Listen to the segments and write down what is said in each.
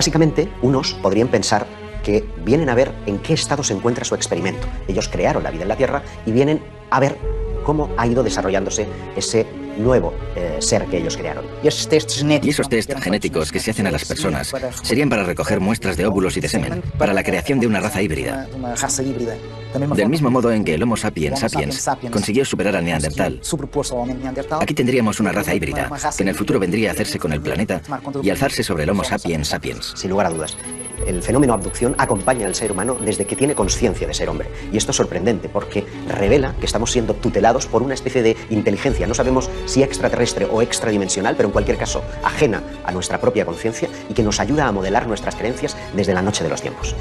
Básicamente, unos podrían pensar que vienen a ver en qué estado se encuentra su experimento. Ellos crearon la vida en la Tierra y vienen a ver cómo ha ido desarrollándose ese nuevo ser que ellos crearon. Y esos test genéticos que se hacen a las personas serían para recoger muestras de óvulos y de semen, para la creación de una raza híbrida. Del mismo modo en que el Homo sapiens sapiens consiguió superar al Neandertal, aquí tendríamos una raza híbrida, que en el futuro vendría a hacerse con el planeta y alzarse sobre el Homo sapiens sapiens. Sin lugar a dudas. El fenómeno abducción acompaña al ser humano desde que tiene conciencia de ser hombre. Y esto es sorprendente porque revela que estamos siendo tutelados por una especie de inteligencia. No sabemos si extraterrestre o extradimensional, pero en cualquier caso ajena a nuestra propia conciencia y que nos ayuda a modelar nuestras creencias desde la noche de los tiempos.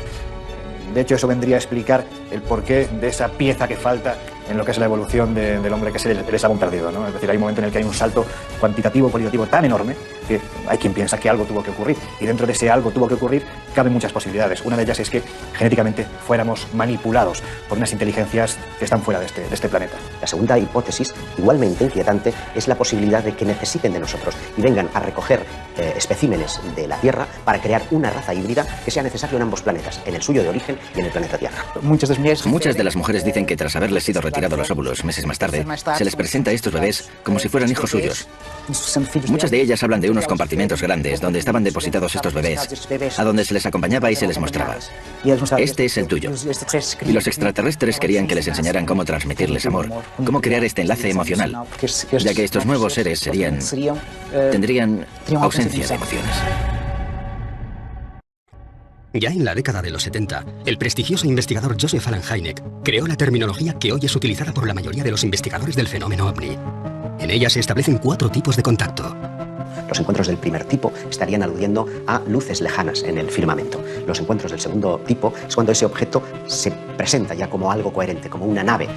De hecho, eso vendría a explicar el porqué de esa pieza que falta en lo que es la evolución del hombre, que es el eslabón perdido, ¿no? Es decir, hay un momento en el que hay un salto cuantitativo, cualitativo tan enorme que hay quien piensa que algo tuvo que ocurrir. Y dentro de ese algo tuvo que ocurrir caben muchas posibilidades. Una de ellas es que genéticamente fuéramos manipulados por unas inteligencias que están fuera de este planeta. La segunda hipótesis, igualmente inquietante, es la posibilidad de que necesiten de nosotros y vengan a recoger especímenes de la Tierra para crear una raza híbrida que sea necesaria en ambos planetas, en el suyo de origen y en el planeta Tierra. Muchas de las mujeres dicen que tras haberles sido retirados los óvulos meses más tarde, se les presenta a estos bebés como si fueran hijos suyos. Muchas de ellas hablan de unos compartimentos grandes donde estaban depositados estos bebés, a donde se les acompañaba y se les mostraba: este es el tuyo. Y los extraterrestres querían que les enseñaran cómo transmitirles amor, cómo crear este enlace emocional, ya que estos nuevos seres tendrían ausencia de emociones. Ya en la década de los 70, el prestigioso investigador Joseph Allen Hynek creó la terminología que hoy es utilizada por la mayoría de los investigadores del fenómeno OVNI. En ella se establecen 4 tipos de contacto. Los encuentros del primer tipo estarían aludiendo a luces lejanas en el firmamento. Los encuentros del segundo tipo es cuando ese objeto se presenta ya como algo coherente, como una nave.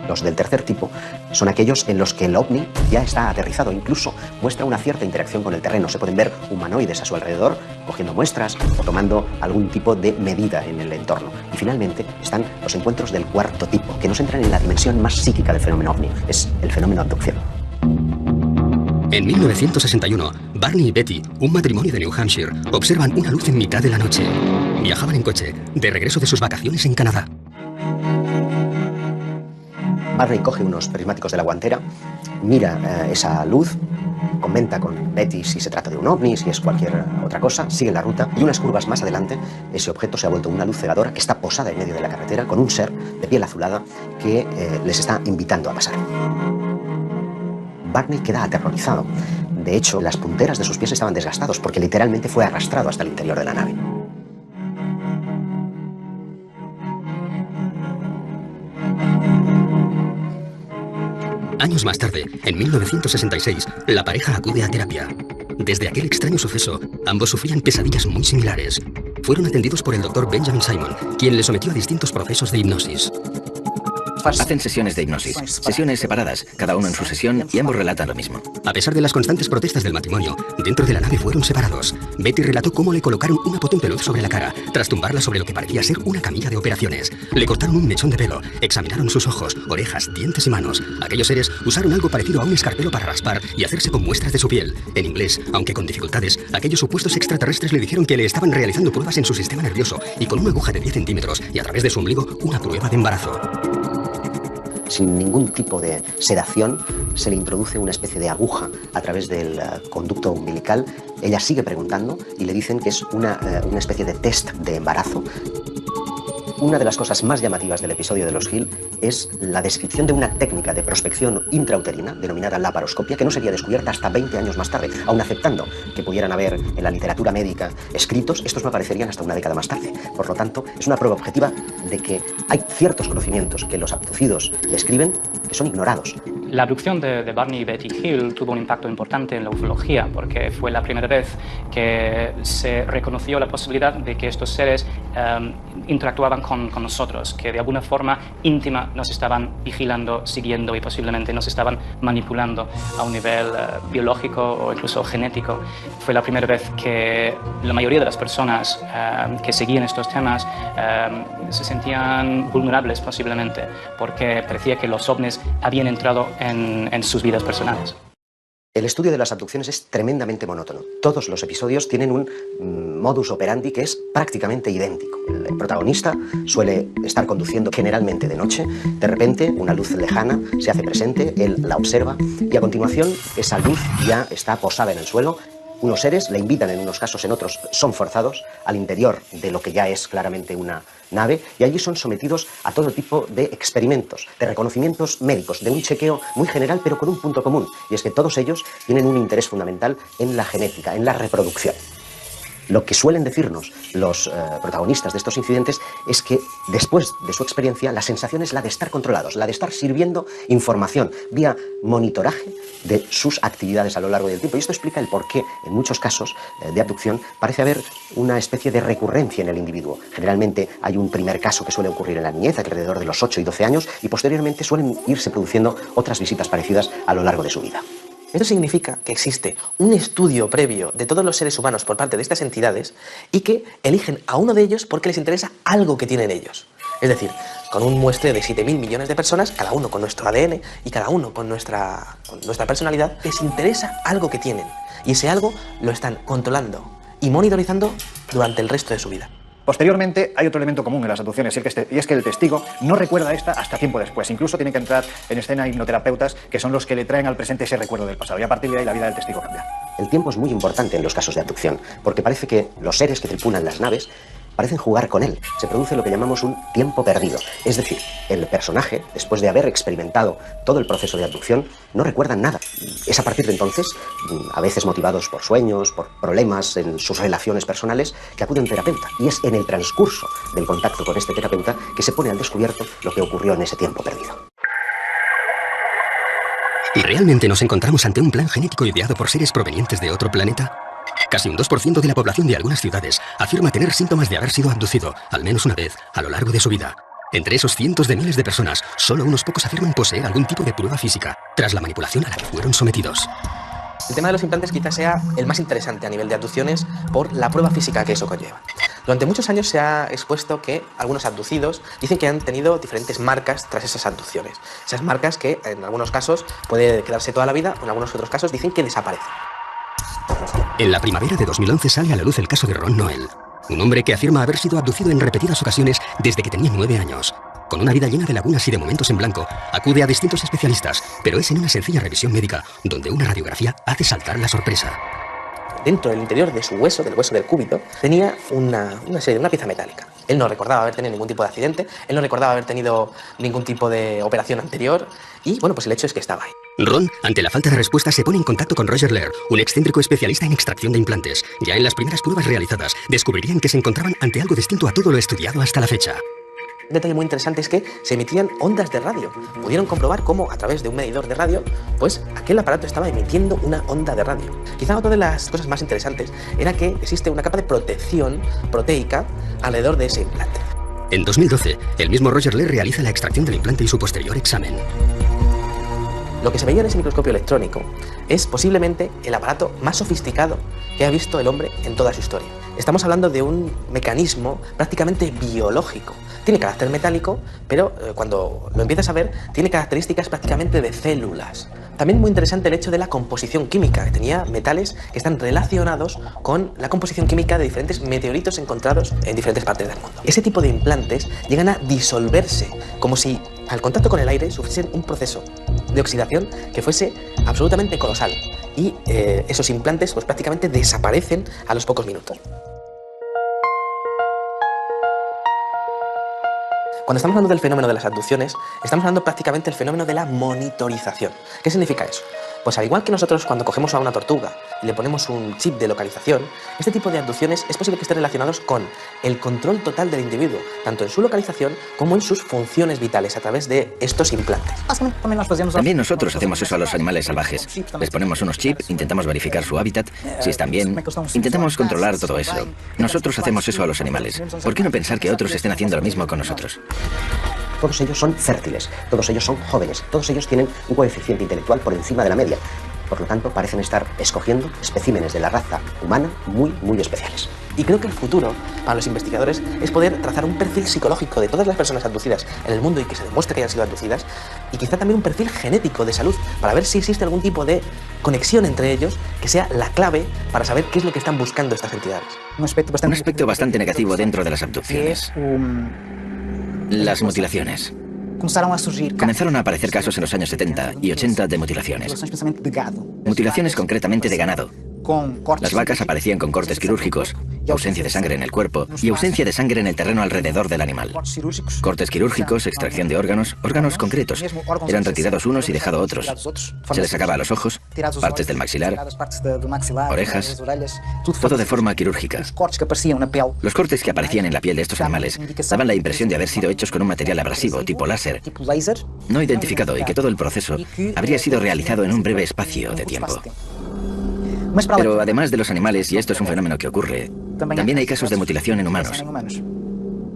Los del tercer tipo son aquellos en los que el ovni ya está aterrizado, incluso muestra una cierta interacción con el terreno. Se pueden ver humanoides a su alrededor, cogiendo muestras o tomando algún tipo de medida en el entorno. Y finalmente están los encuentros del cuarto tipo, que nos entran en la dimensión más psíquica del fenómeno ovni. Es el fenómeno abducción. En 1961, Barney y Betty, un matrimonio de New Hampshire, observan una luz en mitad de la noche. Viajaban en coche, de regreso de sus vacaciones en Canadá. Barney coge unos prismáticos de la guantera, mira esa luz, comenta con Betty si se trata de un ovni, si es cualquier otra cosa, sigue la ruta y unas curvas más adelante ese objeto se ha vuelto una luz cegadora que está posada en medio de la carretera con un ser de piel azulada que les está invitando a pasar. Barney queda aterrorizado. De hecho, las punteras de sus pies estaban desgastados porque literalmente fue arrastrado hasta el interior de la nave. Años más tarde, en 1966, la pareja acude a terapia. Desde aquel extraño suceso, ambos sufrían pesadillas muy similares. Fueron atendidos por el Dr. Benjamin Simon, quien les sometió a distintos procesos de hipnosis. Hacen sesiones de hipnosis, sesiones separadas, cada uno en su sesión, y ambos relatan lo mismo. A pesar de las constantes protestas del matrimonio, dentro de la nave fueron separados. Betty relató cómo le colocaron una potente luz sobre la cara, tras tumbarla sobre lo que parecía ser una camilla de operaciones. Le cortaron un mechón de pelo, examinaron sus ojos, orejas, dientes y manos. Aquellos seres usaron algo parecido a un escarpelo para raspar y hacerse con muestras de su piel. En inglés, aunque con dificultades, aquellos supuestos extraterrestres le dijeron que le estaban realizando pruebas en su sistema nervioso y con una aguja de 10 centímetros y a través de su ombligo una prueba de embarazo. Sin ningún tipo de sedación, se le introduce una especie de aguja a través del conducto umbilical. Ella sigue preguntando y le dicen que es una especie de test de embarazo. Una de las cosas más llamativas del episodio de los Hill es la descripción de una técnica de prospección intrauterina denominada laparoscopia que no sería descubierta hasta 20 años más tarde. Aun aceptando que pudieran haber en la literatura médica escritos, estos no aparecerían hasta una década más tarde. Por lo tanto, es una prueba objetiva de que hay ciertos conocimientos que los abducidos describen que son ignorados. La abducción de Barney y Betty Hill tuvo un impacto importante en la ufología porque fue la primera vez que se reconoció la posibilidad de que estos seres interactuaban con nosotros, que de alguna forma íntima nos estaban vigilando, siguiendo y posiblemente nos estaban manipulando a un nivel biológico o incluso genético. Fue la primera vez que la mayoría de las personas que seguían estos temas se sentían vulnerables posiblemente porque parecía que los ovnis habían entrado en sus vidas personales. El estudio de las abducciones es tremendamente monótono. Todos los episodios tienen un modus operandi que es prácticamente idéntico. El protagonista suele estar conduciendo generalmente de noche. De repente, una luz lejana se hace presente, él la observa y a continuación esa luz ya está posada en el suelo. Unos seres le invitan, en unos casos, en otros son forzados al interior de lo que ya es claramente una nave y allí son sometidos a todo tipo de experimentos, de reconocimientos médicos, de un chequeo muy general pero con un punto común, y es que todos ellos tienen un interés fundamental en la genética, en la reproducción. Lo que suelen decirnos los protagonistas de estos incidentes es que después de su experiencia la sensación es la de estar controlados, la de estar sirviendo información vía monitoraje de sus actividades a lo largo del tiempo. Y esto explica el por qué en muchos casos de abducción parece haber una especie de recurrencia en el individuo. Generalmente hay un primer caso que suele ocurrir en la niñez, alrededor de los 8 y 12 años, y posteriormente suelen irse produciendo otras visitas parecidas a lo largo de su vida. Esto significa que existe un estudio previo de todos los seres humanos por parte de estas entidades y que eligen a uno de ellos porque les interesa algo que tienen ellos. Es decir, con un muestreo de 7.000 millones de personas, cada uno con nuestro ADN y cada uno con nuestra personalidad, les interesa algo que tienen. Y ese algo lo están controlando y monitorizando durante el resto de su vida. Posteriormente, hay otro elemento común en las abducciones, y es que el testigo no recuerda esta hasta tiempo después. Incluso tiene que entrar en escena hipnoterapeutas, que son los que le traen al presente ese recuerdo del pasado. Y a partir de ahí, la vida del testigo cambia. El tiempo es muy importante en los casos de abducción, porque parece que los seres que tripulan las naves parecen jugar con él. Se produce lo que llamamos un tiempo perdido. Es decir, el personaje, después de haber experimentado todo el proceso de abducción, no recuerda nada. Es a partir de entonces, a veces motivados por sueños, por problemas en sus relaciones personales, que acude a un terapeuta. Y es en el transcurso del contacto con este terapeuta que se pone al descubierto lo que ocurrió en ese tiempo perdido. ¿Realmente nos encontramos ante un plan genético ideado por seres provenientes de otro planeta? Casi un 2% de la población de algunas ciudades afirma tener síntomas de haber sido abducido, al menos una vez, a lo largo de su vida. Entre esos cientos de miles de personas, solo unos pocos afirman poseer algún tipo de prueba física, tras la manipulación a la que fueron sometidos. El tema de los implantes quizás sea el más interesante a nivel de abducciones por la prueba física que eso conlleva. Durante muchos años se ha expuesto que algunos abducidos dicen que han tenido diferentes marcas tras esas abducciones. Esas marcas que en algunos casos puede quedarse toda la vida, o en algunos otros casos dicen que desaparecen. En la primavera de 2011 sale a la luz el caso de Ron Noel, un hombre que afirma haber sido abducido en repetidas ocasiones desde que tenía 9 años. Con una vida llena de lagunas y de momentos en blanco, acude a distintos especialistas, pero es en una sencilla revisión médica donde una radiografía hace saltar la sorpresa. Dentro del interior de su hueso, del hueso del cúbito, tenía una pieza metálica. Él no recordaba haber tenido ningún tipo de accidente, él no recordaba haber tenido ningún tipo de operación anterior y, bueno, pues el hecho es que estaba ahí. Ron, ante la falta de respuesta, se pone en contacto con Roger Lehr, un excéntrico especialista en extracción de implantes. Ya en las primeras pruebas realizadas, descubrirían que se encontraban ante algo distinto a todo lo estudiado hasta la fecha. Un detalle muy interesante es que se emitían ondas de radio. Pudieron comprobar cómo, a través de un medidor de radio, pues aquel aparato estaba emitiendo una onda de radio. Quizá otra de las cosas más interesantes era que existe una capa de protección proteica alrededor de ese implante. En 2012, el mismo Roger Lehr realiza la extracción del implante y su posterior examen. Lo que se veía en ese microscopio electrónico es posiblemente el aparato más sofisticado que ha visto el hombre en toda su historia. Estamos hablando de un mecanismo prácticamente biológico. Tiene carácter metálico, pero cuando lo empiezas a ver, tiene características prácticamente de células. También muy interesante el hecho de la composición química, que tenía metales que están relacionados con la composición química de diferentes meteoritos encontrados en diferentes partes del mundo. Ese tipo de implantes llegan a disolverse, como si al contacto con el aire sufriesen un proceso de oxidación que fuese absolutamente colosal. Y esos implantes pues prácticamente desaparecen a los pocos minutos. Cuando estamos hablando del fenómeno de las abducciones, estamos hablando prácticamente del fenómeno de la monitorización. ¿Qué significa eso? Pues al igual que nosotros cuando cogemos a una tortuga y le ponemos un chip de localización, este tipo de abducciones es posible que estén relacionados con el control total del individuo, tanto en su localización como en sus funciones vitales a través de estos implantes. También nosotros hacemos eso a los animales salvajes. Les ponemos unos chips, intentamos verificar su hábitat, si están bien, intentamos controlar todo eso. Nosotros hacemos eso a los animales. ¿Por qué no pensar que otros estén haciendo lo mismo con nosotros? Todos ellos son fértiles, todos ellos son jóvenes, todos ellos tienen un coeficiente intelectual por encima de la media. Por lo tanto, parecen estar escogiendo especímenes de la raza humana muy especiales. Y creo que el futuro para los investigadores es poder trazar un perfil psicológico de todas las personas abducidas en el mundo y que se demuestre que hayan sido abducidas, y quizá también un perfil genético de salud para ver si existe algún tipo de conexión entre ellos que sea la clave para saber qué es lo que están buscando estas entidades. Un aspecto bastante negativo dentro de las abducciones: las mutilaciones. Comenzaron a aparecer casos en los años 70 y 80 de mutilaciones. Mutilaciones concretamente de ganado. Las vacas aparecían con cortes quirúrgicos, ausencia de sangre en el cuerpo y ausencia de sangre en el terreno alrededor del animal. Cortes quirúrgicos, extracción de órganos concretos. Eran retirados unos y dejado otros. Se les sacaba los ojos, partes del maxilar, orejas, todo de forma quirúrgica. Los cortes que aparecían en la piel de estos animales daban la impresión de haber sido hechos con un material abrasivo tipo láser, no identificado, y que todo el proceso habría sido realizado en un breve espacio de tiempo. Pero además de los animales, y esto es un fenómeno que ocurre, también hay casos de mutilación en humanos.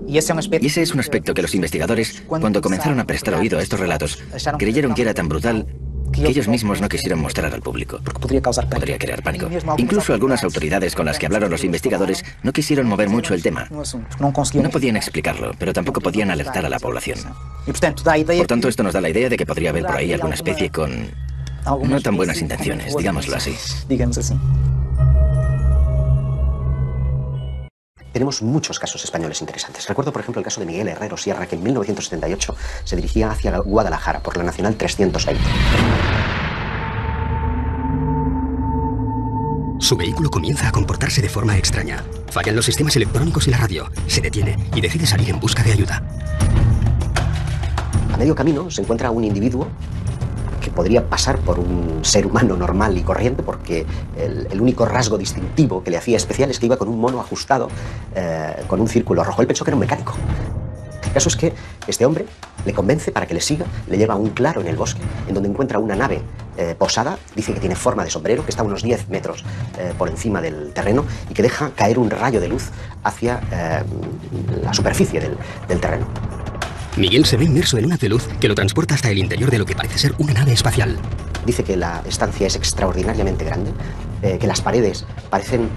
Y ese es un aspecto que los investigadores, cuando comenzaron a prestar oído a estos relatos, creyeron que era tan brutal que ellos mismos no quisieron mostrar al público. Podría crear pánico. Incluso algunas autoridades con las que hablaron los investigadores no quisieron mover mucho el tema. No podían explicarlo, pero tampoco podían alertar a la población. Por tanto, esto nos da la idea de que podría haber por ahí alguna especie con no tan buenas intenciones, digámoslo así. Tenemos muchos casos españoles interesantes. Recuerdo, por ejemplo, el caso de Miguel Herrero Sierra, que en 1978 se dirigía hacia Guadalajara por la Nacional 320. Su vehículo comienza a comportarse de forma extraña. Fallan los sistemas electrónicos y la radio. Se detiene y decide salir en busca de ayuda. A medio camino se encuentra un individuo que podría pasar por un ser humano normal y corriente, porque el único rasgo distintivo que le hacía especial es que iba con un mono ajustado, con un círculo rojo. Él pensó que era un mecánico. El caso es que este hombre le convence para que le siga, le lleva a un claro en el bosque, en donde encuentra una nave posada, dice que tiene forma de sombrero, que está a unos 10 metros por encima del terreno y que deja caer un rayo de luz hacia la superficie del terreno. Miguel se ve inmerso en un haz de luz que lo transporta hasta el interior de lo que parece ser una nave espacial. Dice que la estancia es extraordinariamente grande, que las paredes parecen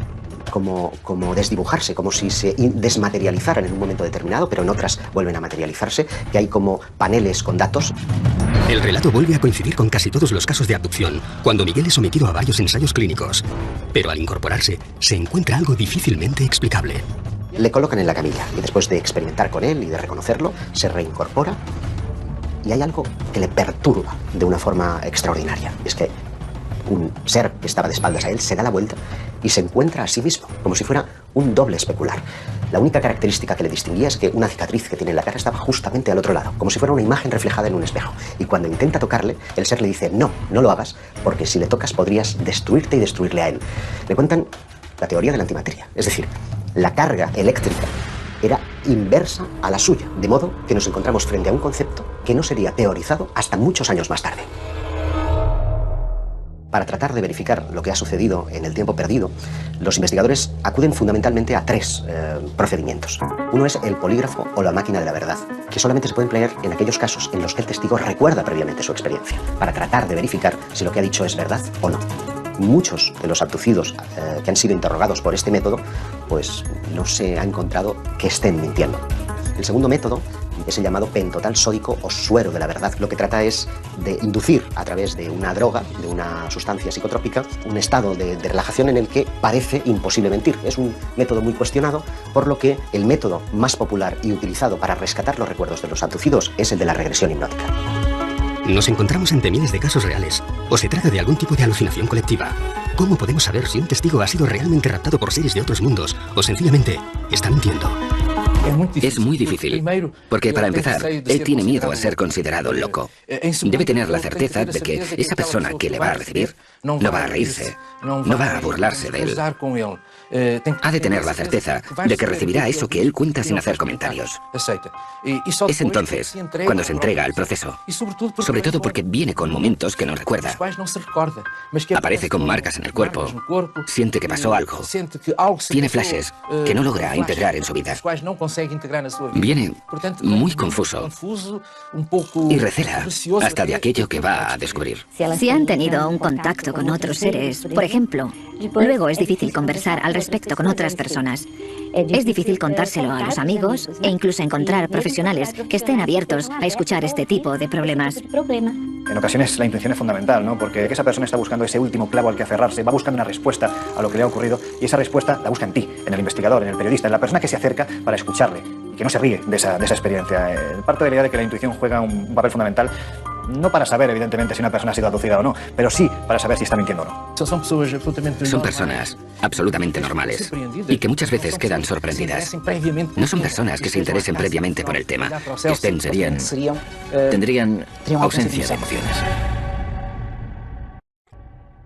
como desdibujarse, como si se desmaterializaran en un momento determinado, pero en otras vuelven a materializarse, que hay como paneles con datos. El relato vuelve a coincidir con casi todos los casos de abducción, cuando Miguel es sometido a varios ensayos clínicos. Pero al incorporarse, se encuentra algo difícilmente explicable. Le colocan en la camilla y después de experimentar con él y de reconocerlo, se reincorpora y hay algo que le perturba de una forma extraordinaria. Es que un ser que estaba de espaldas a él se da la vuelta y se encuentra a sí mismo, como si fuera un doble especular. La única característica que le distinguía es que una cicatriz que tiene en la cara estaba justamente al otro lado, como si fuera una imagen reflejada en un espejo. Y cuando intenta tocarle, el ser le dice, no lo hagas, porque si le tocas podrías destruirte y destruirle a él. Le cuentan la teoría de la antimateria, es decir, la carga eléctrica era inversa a la suya, de modo que nos encontramos frente a un concepto que no sería teorizado hasta muchos años más tarde. Para tratar de verificar lo que ha sucedido en el tiempo perdido, los investigadores acuden fundamentalmente a tres procedimientos. Uno es el polígrafo o la máquina de la verdad, que solamente se puede emplear en aquellos casos en los que el testigo recuerda previamente su experiencia, para tratar de verificar si lo que ha dicho es verdad o no. Muchos de los abducidos que han sido interrogados por este método, pues no se ha encontrado que estén mintiendo. El segundo método es el llamado pentotal sódico o suero de la verdad. Lo que trata es de inducir a través de una droga, de una sustancia psicotrópica, un estado de relajación en el que parece imposible mentir. Es un método muy cuestionado, por lo que el método más popular y utilizado para rescatar los recuerdos de los abducidos es el de la regresión hipnótica. Nos encontramos ante miles de casos reales, o se trata de algún tipo de alucinación colectiva. ¿Cómo podemos saber si un testigo ha sido realmente raptado por seres de otros mundos, o sencillamente está mintiendo? Es muy difícil, porque para empezar, él tiene miedo a ser considerado loco. Debe tener la certeza de que esa persona que le va a recibir no va a reírse, no va a burlarse de él. Ha de tener la certeza de que recibirá eso que él cuenta sin hacer comentarios. Es entonces cuando se entrega al proceso, sobre todo porque viene con momentos que no recuerda. Aparece con marcas en el cuerpo, siente que pasó algo, tiene flashes que no logra integrar en su vida. Viene muy confuso y recela hasta de aquello que va a descubrir. Si han tenido un contacto con otros seres, por ejemplo, luego es difícil conversar al respecto con otras personas. Es difícil contárselo a los amigos e incluso encontrar profesionales que estén abiertos a escuchar este tipo de problemas. En ocasiones la intención es fundamental, ¿no? Porque esa persona está buscando ese último clavo al que aferrarse, va buscando una respuesta a lo que le ha ocurrido y esa respuesta la busca en ti, en el investigador, en el periodista, en la persona que se acerca para escucharle y que no se ríe de esa experiencia. Parto de la idea de que la intuición juega un papel fundamental, no para saber, evidentemente, si una persona ha sido abducida o no, pero sí para saber si está mintiendo o no. Son personas absolutamente normales y que muchas veces quedan sorprendidas. No son personas que se interesen previamente por el tema. Tendrían ausencia de emociones.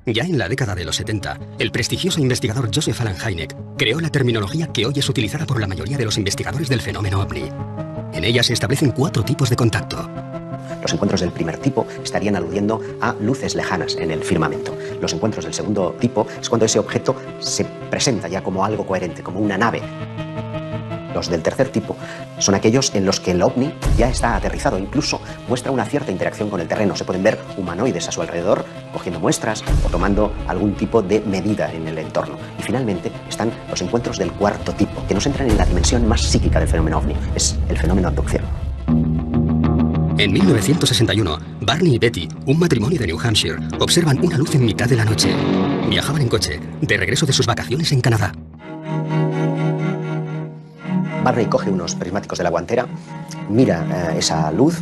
Ya en la década de los 70, el prestigioso investigador Joseph Allen Hynek creó la terminología que hoy es utilizada por la mayoría de los investigadores del fenómeno ovni. En ella se establecen 4 tipos de contacto. Los encuentros del primer tipo estarían aludiendo a luces lejanas en el firmamento. Los encuentros del segundo tipo es cuando ese objeto se presenta ya como algo coherente, como una nave. Los del tercer tipo son aquellos en los que el ovni ya está aterrizado, incluso muestra una cierta interacción con el terreno. Se pueden ver humanoides a su alrededor, cogiendo muestras o tomando algún tipo de medida en el entorno. Y finalmente están los encuentros del cuarto tipo, que nos entran en la dimensión más psíquica del fenómeno ovni. Es el fenómeno abducción. En 1961, Barney y Betty, un matrimonio de New Hampshire, observan una luz en mitad de la noche. Viajaban en coche, de regreso de sus vacaciones en Canadá. Barney coge unos prismáticos de la guantera, mira esa luz,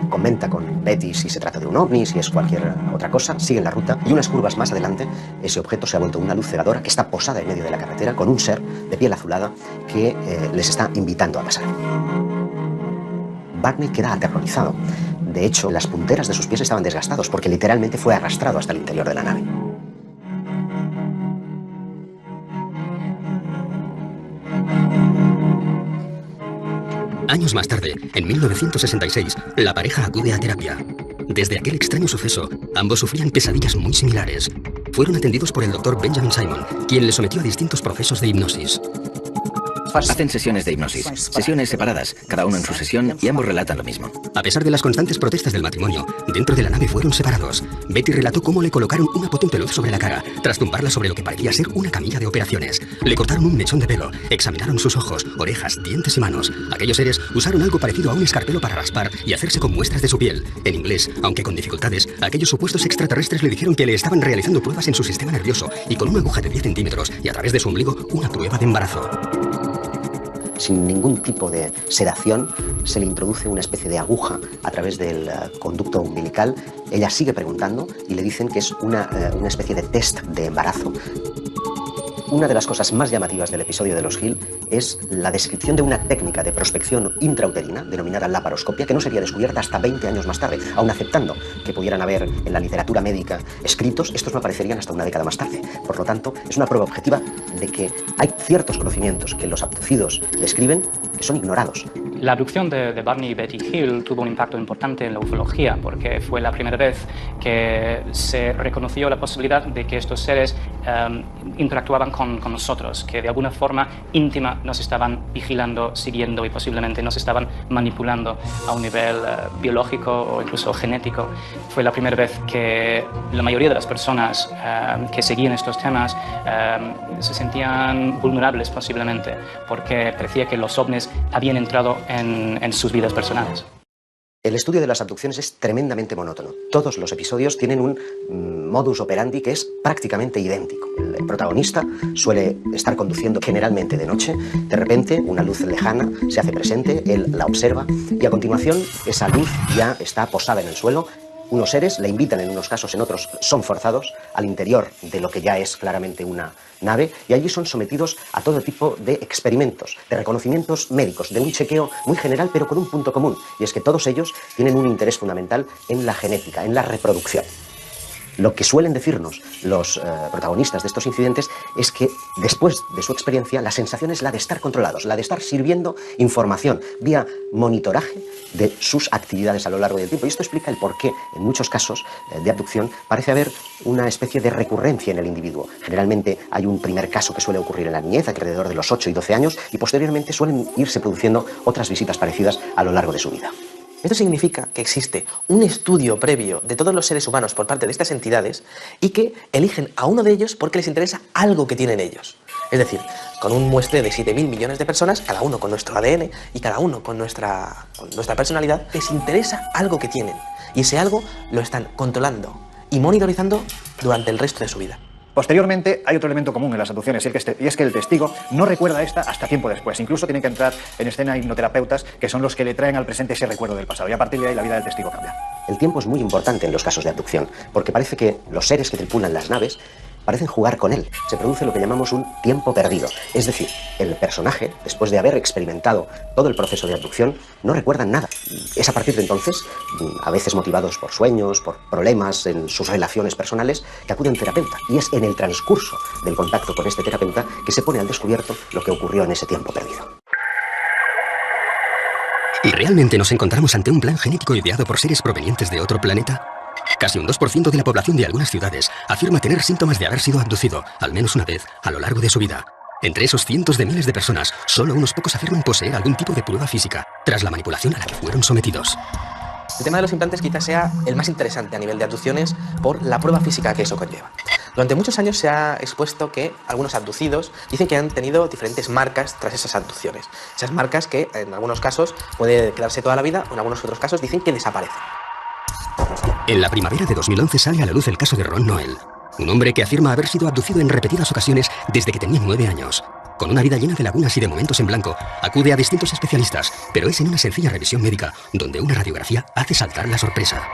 comenta con Betty si se trata de un ovni, si es cualquier otra cosa, siguen la ruta y unas curvas más adelante ese objeto se ha vuelto una luz cegadora que está posada en medio de la carretera con un ser de piel azulada que les está invitando a pasar. Barney queda aterrorizado. De hecho, las punteras de sus pies estaban desgastados porque literalmente fue arrastrado hasta el interior de la nave. Años más tarde, en 1966, la pareja acude a terapia. Desde aquel extraño suceso, ambos sufrían pesadillas muy similares. Fueron atendidos por el Dr. Benjamin Simon, quien les sometió a distintos procesos de hipnosis. Hacen sesiones de hipnosis, sesiones separadas, cada uno en su sesión y ambos relatan lo mismo. A pesar de las constantes protestas del matrimonio, dentro de la nave fueron separados. Betty relató cómo le colocaron una potente luz sobre la cara, tras tumbarla sobre lo que parecía ser una camilla de operaciones. Le cortaron un mechón de pelo, examinaron sus ojos, orejas, dientes y manos. Aquellos seres usaron algo parecido a un escarpelo para raspar y hacerse con muestras de su piel. En inglés, aunque con dificultades, aquellos supuestos extraterrestres le dijeron que le estaban realizando pruebas en su sistema nervioso y con una aguja de 10 centímetros y a través de su ombligo una prueba de embarazo. Sin ningún tipo de sedación, se le introduce una especie de aguja a través del conducto umbilical. Ella sigue preguntando y le dicen que es una especie de test de embarazo. Una de las cosas más llamativas del episodio de los Hill es la descripción de una técnica de prospección intrauterina denominada laparoscopia que no sería descubierta hasta 20 años más tarde. Aun aceptando que pudieran haber en la literatura médica escritos, estos no aparecerían hasta una década más tarde. Por lo tanto, es una prueba objetiva de que hay ciertos conocimientos que los abducidos describen que son ignorados. La abducción de Barney y Betty Hill tuvo un impacto importante en la ufología porque fue la primera vez que se reconoció la posibilidad de que estos seres interactuaban con nosotros, que de alguna forma íntima nos estaban vigilando, siguiendo y posiblemente nos estaban manipulando a un nivel biológico o incluso genético. Fue la primera vez que la mayoría de las personas que seguían estos temas se sentían vulnerables posiblemente porque parecía que los ovnis habían entrado en sus vidas personales. El estudio de las abducciones es tremendamente monótono. Todos los episodios tienen un modus operandi que es prácticamente idéntico. El protagonista suele estar conduciendo generalmente de noche. De repente, una luz lejana se hace presente, él la observa y a continuación esa luz ya está posada en el suelo. Unos seres le invitan en unos casos, en otros son forzados al interior de lo que ya es claramente una nave y allí son sometidos a todo tipo de experimentos, de reconocimientos médicos, de un chequeo muy general pero con un punto común y es que todos ellos tienen un interés fundamental en la genética, en la reproducción. Lo que suelen decirnos los protagonistas de estos incidentes es que después de su experiencia la sensación es la de estar controlados, la de estar sirviendo información vía monitoraje de sus actividades a lo largo del tiempo. Y esto explica el por qué en muchos casos de abducción parece haber una especie de recurrencia en el individuo. Generalmente hay un primer caso que suele ocurrir en la niñez, alrededor de los 8 y 12 años, y posteriormente suelen irse produciendo otras visitas parecidas a lo largo de su vida. Esto significa que existe un estudio previo de todos los seres humanos por parte de estas entidades y que eligen a uno de ellos porque les interesa algo que tienen ellos. Es decir, con un muestreo de 7.000 millones de personas, cada uno con nuestro ADN y cada uno con nuestra personalidad, les interesa algo que tienen. Y ese algo lo están controlando y monitorizando durante el resto de su vida. Posteriormente, hay otro elemento común en las abducciones, y es que el testigo no recuerda esta hasta tiempo después. Incluso tienen que entrar en escena hipnoterapeutas, que son los que le traen al presente ese recuerdo del pasado. Y a partir de ahí la vida del testigo cambia. El tiempo es muy importante en los casos de abducción, porque parece que los seres que tripulan las naves parecen jugar con él. Se produce lo que llamamos un tiempo perdido. Es decir, el personaje, después de haber experimentado todo el proceso de abducción, no recuerda nada. Es a partir de entonces, a veces motivados por sueños, por problemas en sus relaciones personales, que acude a un terapeuta. Y es en el transcurso del contacto con este terapeuta que se pone al descubierto lo que ocurrió en ese tiempo perdido. ¿Y realmente nos encontramos ante un plan genético ideado por seres provenientes de otro planeta? Casi un 2% de la población de algunas ciudades afirma tener síntomas de haber sido abducido, al menos una vez, a lo largo de su vida. Entre esos cientos de miles de personas, solo unos pocos afirman poseer algún tipo de prueba física, tras la manipulación a la que fueron sometidos. El tema de los implantes quizás sea el más interesante a nivel de abducciones por la prueba física que eso conlleva. Durante muchos años se ha expuesto que algunos abducidos dicen que han tenido diferentes marcas tras esas abducciones. Esas marcas que en algunos casos puede quedarse toda la vida o en algunos otros casos dicen que desaparecen. En la primavera de 2011 sale a la luz el caso de Ron Noel, un hombre que afirma haber sido abducido en repetidas ocasiones desde que tenía 9 años. Con una vida llena de lagunas y de momentos en blanco, acude a distintos especialistas, pero es en una sencilla revisión médica donde una radiografía hace saltar la sorpresa.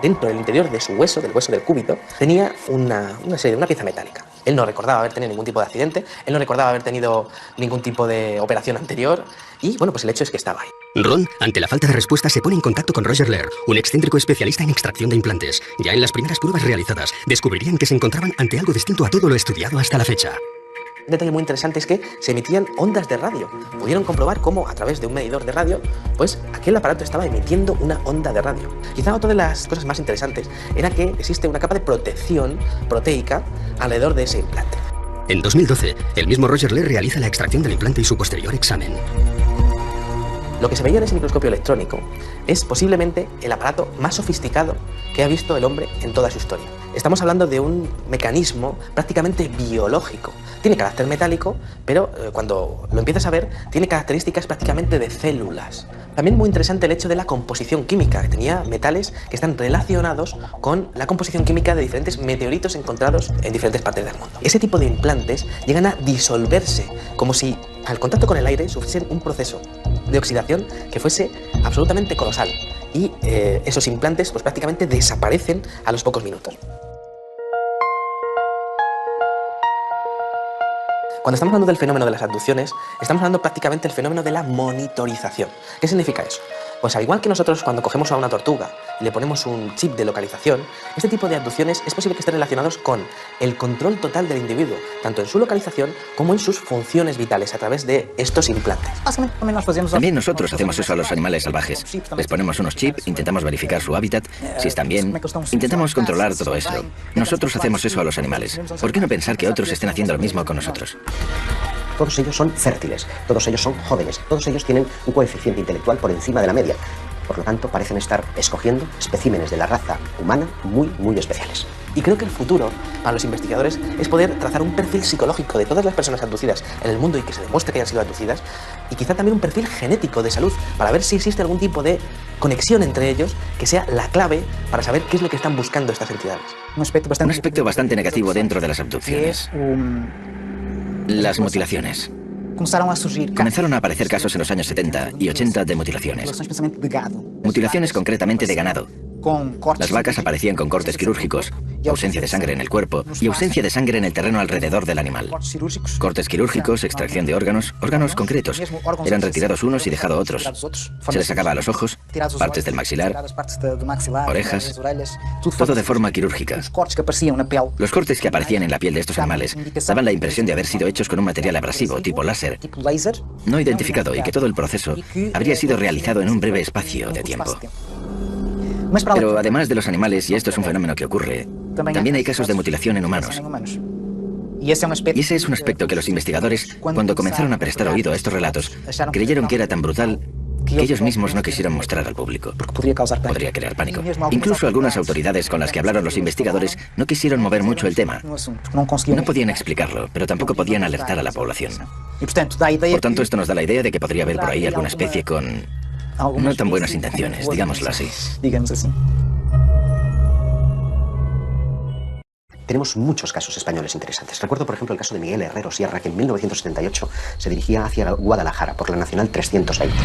Dentro del interior de su hueso, del hueso del cúbito, tenía una pieza metálica. Él no recordaba haber tenido ningún tipo de accidente, él no recordaba haber tenido ningún tipo de operación anterior y, bueno, pues el hecho es que estaba ahí. Ron, ante la falta de respuesta, se pone en contacto con Roger Lehr, un excéntrico especialista en extracción de implantes. Ya en las primeras pruebas realizadas, descubrirían que se encontraban ante algo distinto a todo lo estudiado hasta la fecha. Un detalle muy interesante es que se emitían ondas de radio. Pudieron comprobar cómo a través de un medidor de radio, pues aquel aparato estaba emitiendo una onda de radio. Quizá otra de las cosas más interesantes era que existe una capa de protección proteica alrededor de ese implante. En 2012, el mismo Roger Lehr realiza la extracción del implante y su posterior examen. Lo que se veía en ese microscopio electrónico es posiblemente el aparato más sofisticado que ha visto el hombre en toda su historia. Estamos hablando de un mecanismo prácticamente biológico. Tiene carácter metálico, pero cuando lo empiezas a ver, tiene características prácticamente de células. También muy interesante el hecho de la composición química, que tenía metales que están relacionados con la composición química de diferentes meteoritos encontrados en diferentes partes del mundo. Ese tipo de implantes llegan a disolverse, como si al contacto con el aire sufriesen un proceso de oxidación que fuese absolutamente colosal. Y esos implantes pues prácticamente desaparecen a los pocos minutos. Cuando estamos hablando del fenómeno de las abducciones, estamos hablando prácticamente del fenómeno de la monitorización. ¿Qué significa eso? Pues al igual que nosotros cuando cogemos a una tortuga y le ponemos un chip de localización, este tipo de abducciones es posible que estén relacionados con el control total del individuo, tanto en su localización como en sus funciones vitales a través de estos implantes. También nosotros hacemos eso a los animales salvajes. Les ponemos unos chips, intentamos verificar su hábitat, si están bien, intentamos controlar todo eso. Nosotros hacemos eso a los animales. ¿Por qué no pensar que otros estén haciendo lo mismo con nosotros? Todos ellos son fértiles, todos ellos son jóvenes, todos ellos tienen un coeficiente intelectual por encima de la media. Por lo tanto, parecen estar escogiendo especímenes de la raza humana muy especiales. Y creo que el futuro, para los investigadores, es poder trazar un perfil psicológico de todas las personas abducidas en el mundo y que se demuestre que hayan sido abducidas, y quizá también un perfil genético de salud, para ver si existe algún tipo de conexión entre ellos que sea la clave para saber qué es lo que están buscando estas entidades. Un aspecto bastante negativo dentro de las abducciones. Las mutilaciones. Comenzaron a aparecer casos en los años 70 y 80 de mutilaciones. Mutilaciones concretamente de ganado. Las vacas aparecían con cortes quirúrgicos, ausencia de sangre en el cuerpo y ausencia de sangre en el terreno alrededor del animal. Cortes quirúrgicos, extracción de órganos concretos. Eran retirados unos y dejados otros. Se les sacaba a los ojos, partes del maxilar, orejas, todo de forma quirúrgica. Los cortes que aparecían en la piel de estos animales daban la impresión de haber sido hechos con un material abrasivo, tipo láser, no identificado, y que todo el proceso habría sido realizado en un breve espacio de tiempo. Pero además de los animales, y esto es un fenómeno que ocurre, también hay casos de mutilación en humanos. Y ese es un aspecto que los investigadores, cuando comenzaron a prestar oído a estos relatos, creyeron que era tan brutal que ellos mismos no quisieron mostrar al público. Podría crear pánico. Incluso algunas autoridades con las que hablaron los investigadores no quisieron mover mucho el tema. No podían explicarlo, pero tampoco podían alertar a la población. Por tanto, esto nos da la idea de que podría haber por ahí alguna especie con no tan buenas intenciones, digámoslo así. Tenemos muchos casos españoles interesantes. Recuerdo, por ejemplo, el caso de Miguel Herrero Sierra, que en 1978 se dirigía hacia Guadalajara por la Nacional 320.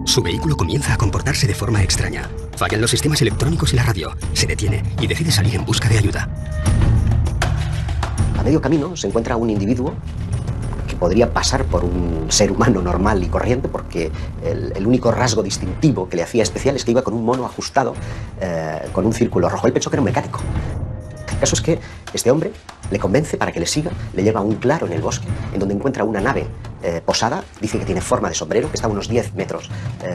Su vehículo comienza a comportarse de forma extraña. Fallan los sistemas electrónicos y la radio. Se detiene y decide salir en busca de ayuda. A medio camino se encuentra un individuo que podría pasar por un ser humano normal y corriente, porque el único rasgo distintivo que le hacía especial es que iba con un mono ajustado con un círculo rojo. Él pensó que era un mecánico. El caso es que este hombre le convence para que le siga, le lleva a un claro en el bosque, en donde encuentra una nave posada, dice que tiene forma de sombrero, que está a unos 10 metros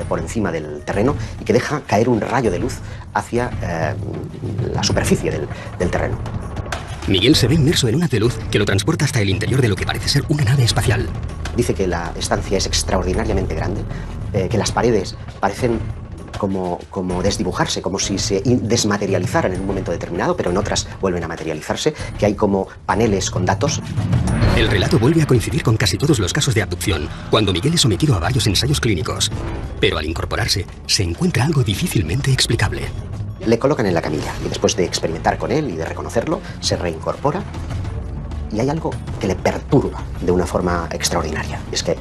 por encima del terreno y que deja caer un rayo de luz hacia la superficie del terreno. Miguel se ve inmerso en un haz de luz que lo transporta hasta el interior de lo que parece ser una nave espacial. Dice que la estancia es extraordinariamente grande, que las paredes parecen como desdibujarse, como si se desmaterializaran en un momento determinado, pero en otras vuelven a materializarse, que hay como paneles con datos. El relato vuelve a coincidir con casi todos los casos de abducción, cuando Miguel es sometido a varios ensayos clínicos. Pero al incorporarse, se encuentra algo difícilmente explicable. Le colocan en la camilla y después de experimentar con él y de reconocerlo, se reincorpora y hay algo que le perturba de una forma extraordinaria. Es que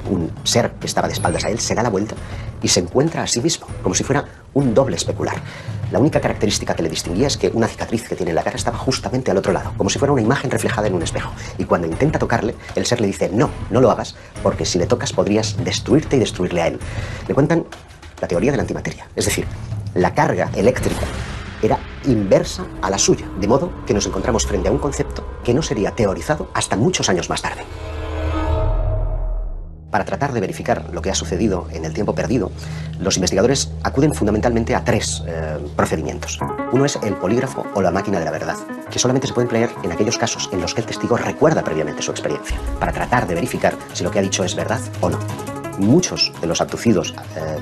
un ser que estaba de espaldas a él se da la vuelta y se encuentra a sí mismo, como si fuera un doble especular. La única característica que le distinguía es que una cicatriz que tiene en la cara estaba justamente al otro lado, como si fuera una imagen reflejada en un espejo. Y cuando intenta tocarle, el ser le dice, no, no lo hagas, porque si le tocas podrías destruirte y destruirle a él. Le cuentan la teoría de la antimateria, es decir, la carga eléctrica era inversa a la suya, de modo que nos encontramos frente a un concepto que no sería teorizado hasta muchos años más tarde. Para tratar de verificar lo que ha sucedido en el tiempo perdido, los investigadores acuden fundamentalmente a tres procedimientos. Uno es el polígrafo o la máquina de la verdad, que solamente se puede emplear en aquellos casos en los que el testigo recuerda previamente su experiencia, para tratar de verificar si lo que ha dicho es verdad o no. Muchos de los abducidos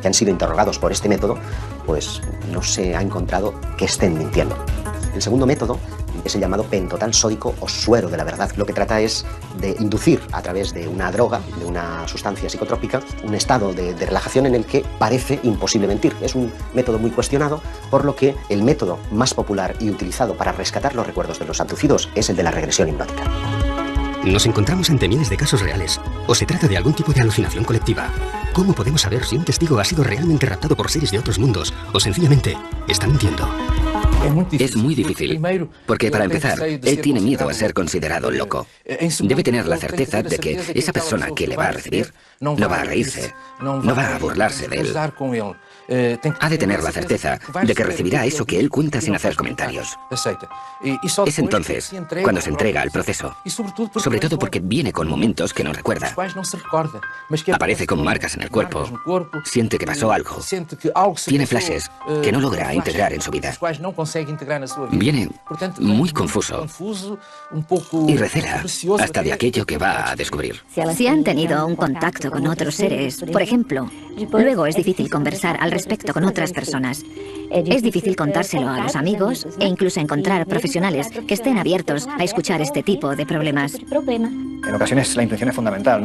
que han sido interrogados por este método, pues no se ha encontrado que estén mintiendo. El segundo método es el llamado pentotal sódico o suero de la verdad. Lo que trata es de inducir a través de una droga, de una sustancia psicotrópica, un estado de relajación en el que parece imposible mentir. Es un método muy cuestionado, por lo que el método más popular y utilizado para rescatar los recuerdos de los abducidos es el de la regresión hipnótica. Nos encontramos ante miles de casos reales, o se trata de algún tipo de alucinación colectiva. ¿Cómo podemos saber si un testigo ha sido realmente raptado por seres de otros mundos, o sencillamente está mintiendo? Es muy difícil, porque para empezar, él tiene miedo a ser considerado loco. Debe tener la certeza de que esa persona que le va a recibir no va a reírse, no va a burlarse de él. Ha de tener la certeza de que recibirá eso que él cuenta sin hacer comentarios. Es entonces cuando se entrega al proceso, sobre todo porque viene con momentos que no recuerda. Aparece con marcas en el cuerpo, siente que pasó algo, tiene flashes que no logra integrar en su vida. Viene muy confuso y recela hasta de aquello que va a descubrir. Si han tenido un contacto con otros seres, por ejemplo, luego es difícil conversar al respecto con otras personas. Es difícil contárselo a los amigos e incluso encontrar profesionales que estén abiertos a escuchar este tipo de problemas. En ocasiones la intención es fundamental, ¿no?